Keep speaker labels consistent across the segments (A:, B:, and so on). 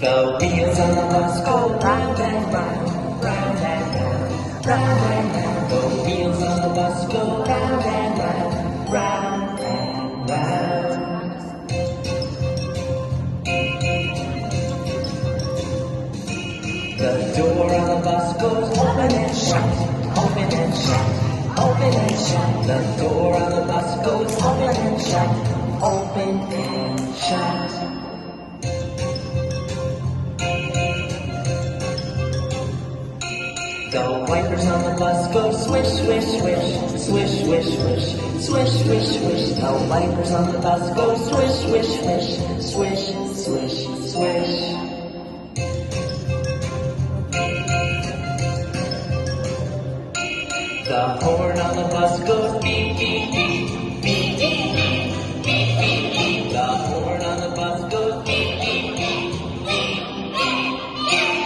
A: The wheels on the bus go round and round, round and round, round and round. The wheels on the bus go round and round, round and round. The door on the bus goes open and shut, open and shut, open and shut. The door on the bus goes open and shut, open and shut. The wipers on the bus go swish, swish, swish, swish, swish, swish, swish, swish, swish. The wipers on the bus go swish, swish, swish, swish, swish, swish. The horn on the bus goes beep, beep, beep, beep, beep, beep, beep, beep, beep. The horn on the bus goes beep, beep, beep, beep, beep, beep.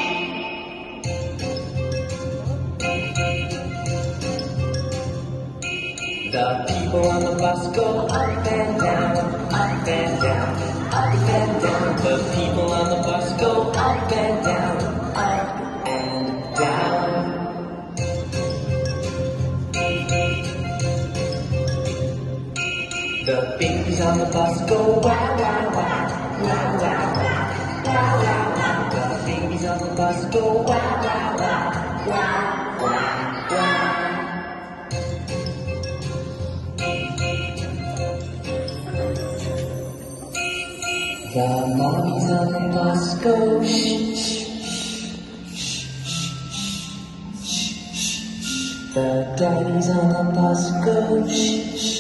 A: The people on the bus go up and down, up and down, up and down. The people on the bus go up and down, up and down. The babies on the bus go wow, wow, wow, wow, wow, wow, wow, wow, wow. The babies on the bus go wow, wow, wow, wow, wow, wow. The mommies on the bus go shh, shh, shh, shh, shh, shh. The daddies on the bus go shh, shh.